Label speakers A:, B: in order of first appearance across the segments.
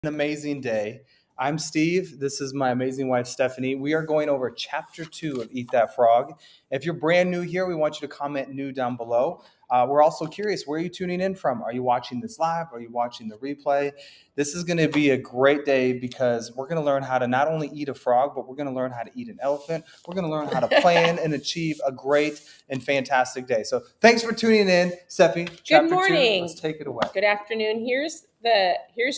A: An amazing day. I'm Steve. This is my amazing wife, Stephanie. We are going over chapter 2 of Eat That Frog. If you're brand new here, we want you to comment new down below. We're also curious, where are you tuning in from? Are you watching this live? Are you watching the replay? This is going to be a great day because we're going to learn how to not only eat a frog, but we're going to learn how to eat an elephant. We're going to learn how to plan and achieve a great and fantastic day. So thanks for tuning in. Steffi, chapter 2. Let's take it away.
B: Good afternoon. Here's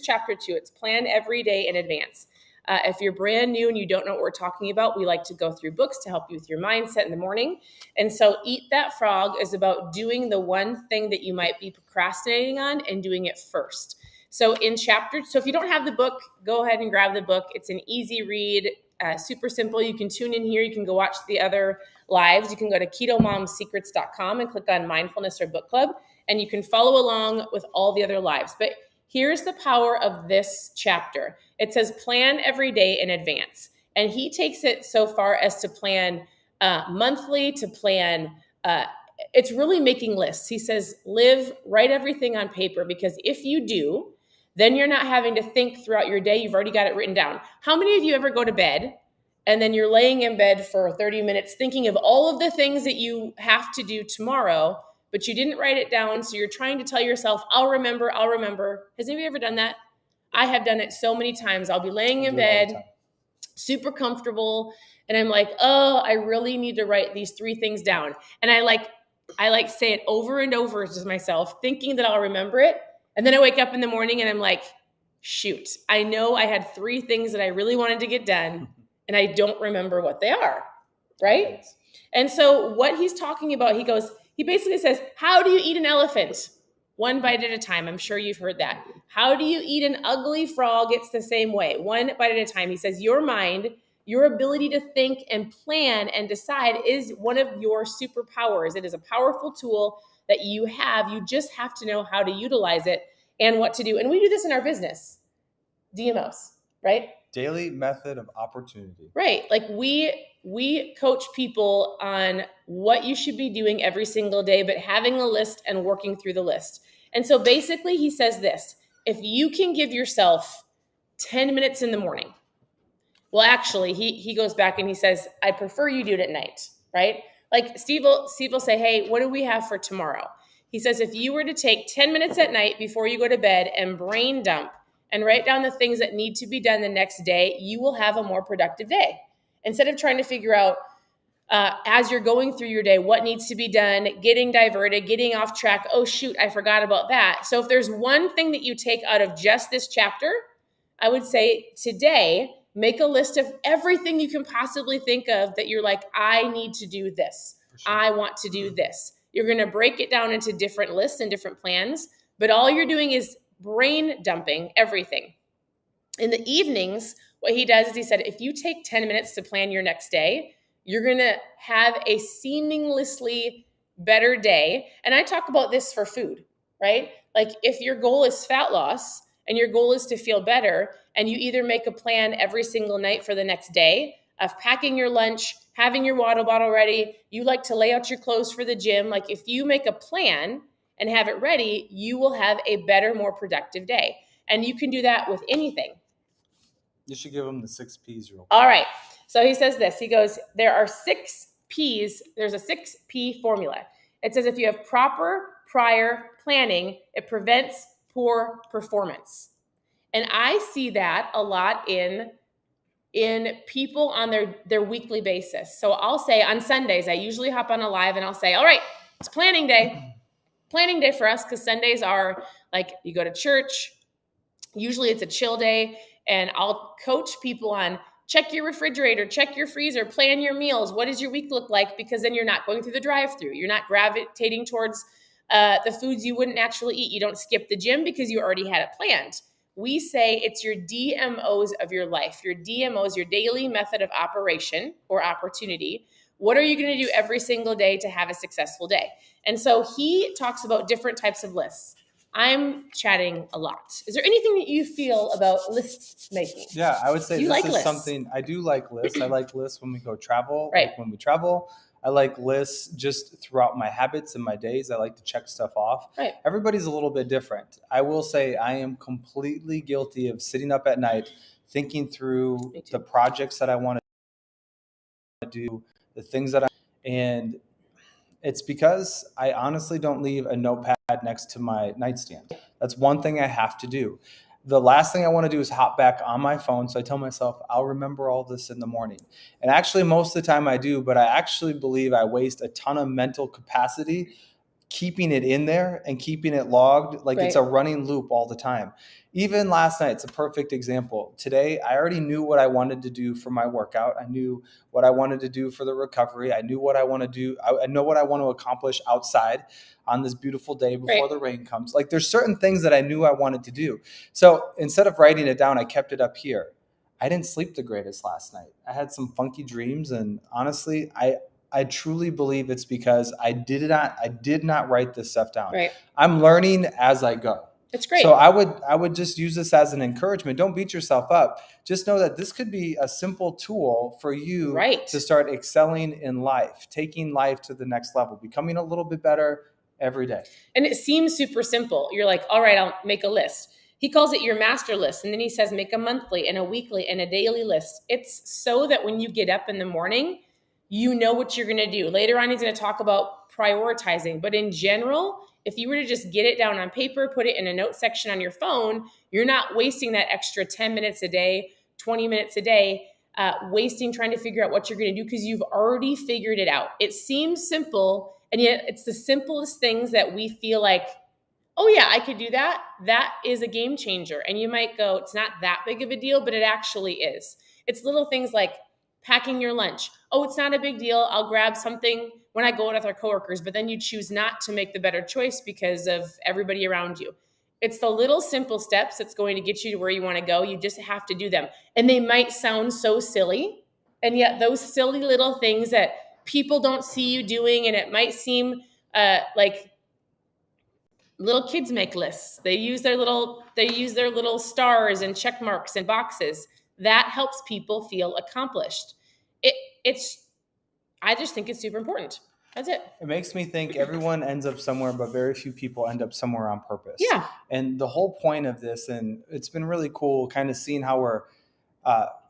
B: chapter 2. It's plan every day in advance. If you're brand new and you don't know what we're talking about, we like to go through books to help you with your mindset in the morning. And so Eat That Frog is about doing the one thing that you might be procrastinating on and doing it first. So if you don't have the book, go ahead and grab the book. It's an easy read, super simple. You can tune in here. You can go watch the other lives. You can go to KetoMomSecrets.com and click on mindfulness or book club, and you can follow along with all the other lives. But here's the power of this chapter. It says plan every day in advance. And he takes it so far as to plan monthly, to plan, it's really making lists. He says, write everything on paper, because if you do, then you're not having to think throughout your day. You've already got it written down. How many of you ever go to bed and then you're laying in bed for 30 minutes thinking of all of the things that you have to do tomorrow, but you didn't write it down, so you're trying to tell yourself, I'll remember. Has anybody ever done that? I have done it so many times. I'll be laying in bed, super comfortable, and I'm like, oh, I really need to write these 3 things down. And I say it over and over to myself, thinking that I'll remember it. And then I wake up in the morning and I'm like, shoot, I know I had 3 things that I really wanted to get done, and I don't remember what they are, right? And so what he's talking about, he basically says, how do you eat an elephant? 1 bite at a time. I'm sure you've heard that. How do you eat an ugly frog? It's the same way. 1 bite at a time. He says your mind, your ability to think and plan and decide is one of your superpowers. It is a powerful tool that you have. You just have to know how to utilize it and what to do. And we do this in our business. DMOs, right?
A: Daily method of opportunity.
B: Right. Like we coach people on what you should be doing every single day, but having a list and working through the list. And so basically he says this: if you can give yourself 10 minutes in the morning, well, actually he goes back and he says, I prefer you do it at night, right? Like Steve will say, hey, what do we have for tomorrow? He says, if you were to take 10 minutes at night before you go to bed and brain dump and write down the things that need to be done the next day, you will have a more productive day. Instead of trying to figure out as you're going through your day what needs to be done, getting diverted, getting off track, oh shoot, I forgot about that. So if there's one thing that you take out of just this chapter, I would say today, make a list of everything you can possibly think of that you're like, I need to do this. Sure. I want to do this. You're going to break it down into different lists and different plans, but all you're doing is brain dumping everything. In the evenings, what he does is he said, if you take 10 minutes to plan your next day, you're going to have a seamlessly better day. And I talk about this for food, right? Like if your goal is fat loss and your goal is to feel better, and you either make a plan every single night for the next day of packing your lunch, having your water bottle ready, you like to lay out your clothes for the gym. Like if you make a plan and have it ready, you will have a better, more productive day. And you can do that with anything.
A: You should give them the 6 P's real quick.
B: All right. So he says this. He goes, there are 6 P's. There's a 6 P formula. It says if you have proper prior planning, it prevents poor performance. And I see that a lot in people on their weekly basis. So I'll say on Sundays, I usually hop on a live and I'll say, all right, it's planning day. Planning day for us, because Sundays are like you go to church. Usually it's a chill day, and I'll coach people on check your refrigerator, check your freezer, plan your meals. What does your week look like? Because then you're not going through the drive-through. You're not gravitating towards the foods you wouldn't naturally eat. You don't skip the gym because you already had it planned. We say it's your DMOs of your life. Your DMOs, your daily method of operation or opportunity. What are you going to do every single day to have a successful day? And so he talks about different types of lists. I'm chatting a lot. Is there anything that you feel about list making?
A: Yeah, I would say
B: this
A: is something, I do like lists. I like lists when we go travel.
B: Right.
A: Like when we travel, I like lists just throughout my habits and my days. I like to check stuff off.
B: Right.
A: Everybody's a little bit different. I will say I am completely guilty of sitting up at night thinking through the projects that I want to do, the things that and it's because I honestly don't leave a notepad next to my nightstand. That's one thing I have to do. The last thing I want to do is hop back on my phone. So I tell myself, I'll remember all this in the morning. And actually, most of the time I do, but I actually believe I waste a ton of mental capacity keeping it in there and keeping it logged. Like it's a running loop all the time. Even last night, it's a perfect example. Today, I already knew what I wanted to do for my workout. I knew what I wanted to do for the recovery. I knew what I want to do. I know what I want to accomplish outside on this beautiful day before the rain comes. Like there's certain things that I knew I wanted to do. So instead of writing it down, I kept it up here. I didn't sleep the greatest last night. I had some funky dreams, and honestly, I truly believe it's because I did not write this stuff down.
B: Right.
A: I'm learning as I go.
B: It's great.
A: So I would just use this as an encouragement. Don't beat yourself up. Just know that this could be a simple tool for you to start excelling in life, taking life to the next level, becoming a little bit better every day.
B: And it seems super simple. You're like, all right, I'll make a list. He calls it your master list. And then he says, make a monthly and a weekly and a daily list. It's so that when you get up in the morning, you know what you're going to do. Later on, he's going to talk about prioritizing. But in general, if you were to just get it down on paper, put it in a note section on your phone, you're not wasting that extra 10 minutes a day, 20 minutes a day, wasting trying to figure out what you're going to do because you've already figured it out. It seems simple, and yet it's the simplest things that we feel like, oh yeah, I could do that. That is a game changer. And you might go, it's not that big of a deal, but it actually is. It's little things like packing your lunch. Oh, it's not a big deal. I'll grab something when I go out with our coworkers, but then you choose not to make the better choice because of everybody around you. It's the little simple steps that's going to get you to where you want to go. You just have to do them. And they might sound so silly, and yet those silly little things that people don't see you doing, and it might seem like little kids make lists. They use their little stars and check marks and boxes. That helps people feel accomplished. I just think it's super important. That's it.
A: It makes me think everyone ends up somewhere, but very few people end up somewhere on purpose.
B: Yeah.
A: And the whole point of this, and it's been really cool kind of seeing how we're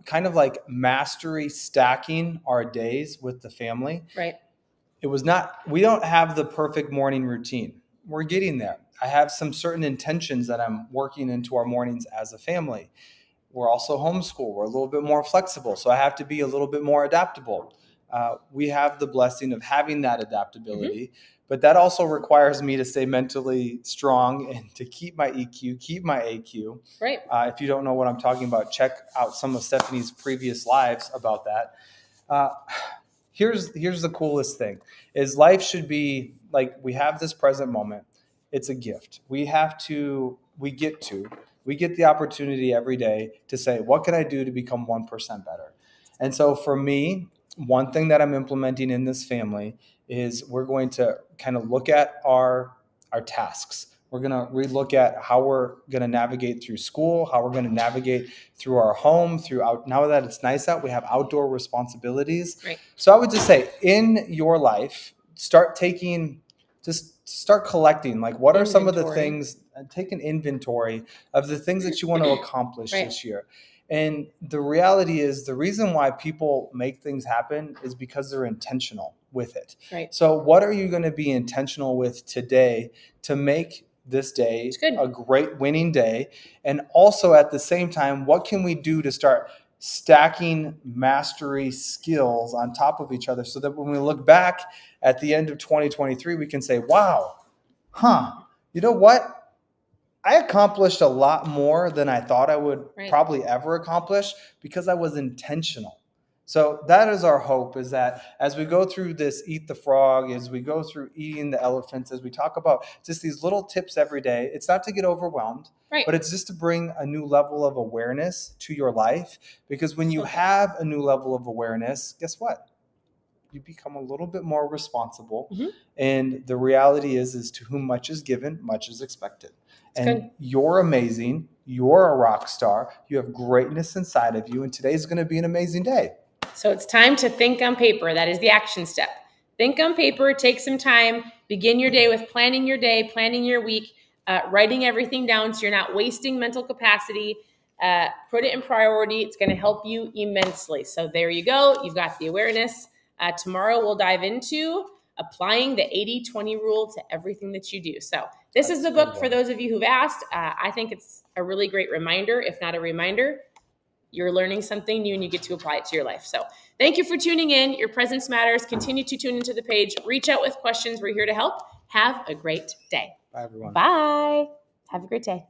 A: kind of like mastery stacking our days with the family.
B: Right.
A: We don't have the perfect morning routine. We're getting there. I have some certain intentions that I'm working into our mornings as a family. We're also homeschool. We're a little bit more flexible. So I have to be a little bit more adaptable. We have the blessing of having that adaptability, but that also requires me to stay mentally strong and to keep my EQ, keep my AQ.
B: Right.
A: If you don't know what I'm talking about, check out some of Stephanie's previous lives about that. Here's the coolest thing is life should be like, we have this present moment. It's a gift. We get the opportunity every day to say, what can I do to become 1% better? And so for me, one thing that I'm implementing in this family is we're going to kind of look at our tasks. We're going to relook at how we're going to navigate through school, how we're going to navigate through our home, now that it's nice out, we have outdoor responsibilities.
B: Right.
A: So I would just say in your life, start collecting, like what are some of the things, take an inventory of the things that you want to accomplish this year. And the reality is the reason why people make things happen is because they're intentional with it.
B: Right.
A: So what are you going to be intentional with today to make this day a great winning day? And also at the same time, what can we do to start stacking mastery skills on top of each other so that when we look back at the end of 2023, we can say, wow, you know what? I accomplished a lot more than I thought I would probably ever accomplish because I was intentional. So that is our hope, is that as we go through this Eat the Frog, as we go through eating the elephants, as we talk about just these little tips every day, it's not to get overwhelmed, but it's just to bring a new level of awareness to your life. Because when you have a new level of awareness, guess what? You become a little bit more responsible. And the reality is to whom much is given, much is expected. And you're amazing. You're a rock star. You have greatness inside of you. And today's going to be an amazing day.
B: So it's time to think on paper. That is the action step. Think on paper, take some time, begin your day with planning your day, planning your week, writing everything down so you're not wasting mental capacity. Put it in priority. It's going to help you immensely. So there you go. You've got the awareness. Tomorrow we'll dive into applying the 80-20 rule to everything that you do. So this is the book for those of you who've asked. I think it's a really great reminder, if not a reminder. You're learning something new and you get to apply it to your life. So thank you for tuning in. Your presence matters. Continue to tune into the page. Reach out with questions. We're here to help. Have a great day.
A: Bye, everyone.
B: Bye. Have a great day.